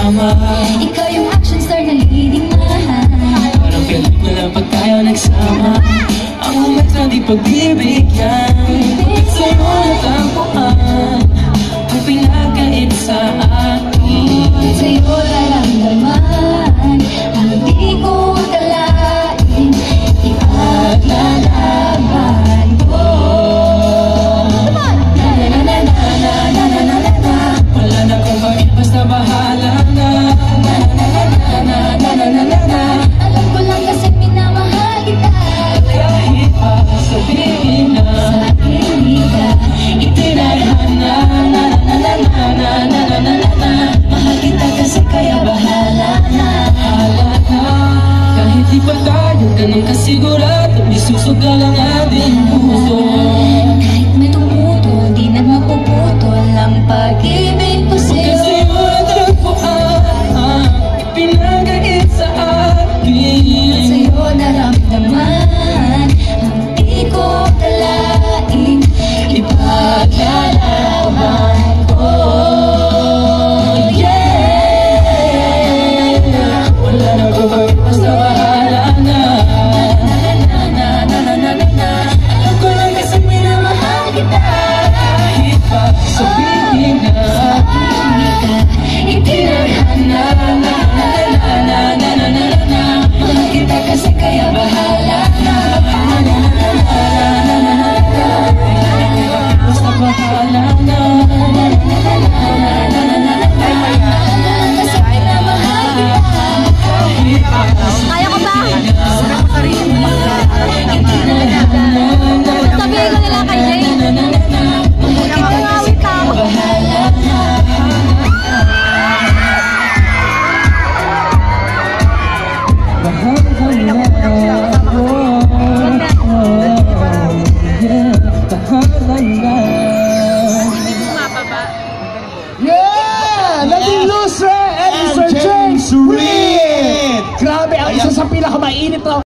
nagsama. Ikaw yung action star na leading man. Parang pelikula pag tayo nagsama. Ang moment na di pagbibigyan, sa'yo natagpuan ang pinagkait sa akin. Sa'yo naramdaman ang di ko akalain. Ipaglalaban ko. Wala na kung bakit, basta bahala na. Alam ko lang kasi minamahal kita. Kahit pa sabihin na Sa akin di ka itinarhan na. mahal kita kasi kaya bahala na. Kahit di pa tayo ganun kasigurado, isusugal ang ating puso. Kahit may tumutol, di na mapuputol ang pag-ibig ko sa'yo. Kasi mo natagpuan, pinagait sa akin. Sa'yo naramdaman ang di ko akalain. Ipaglalaban ko. Wala na ko bakit, basta bahala na. Alam ko lang kasi minamahal kita. Kahit pa sabihin na Itinarhan na. Mahal kita kasi kaya bahala na. basta bahala na. Kasi minamahal kita. Kahit pa Kaya ko ba? Itinarhan Sabihin ko nila kay Jay. Nakangawit ako. bahala na. Yeah! Naging loser and Sir James Reid! Grabe, ang isa sa pinakamainit na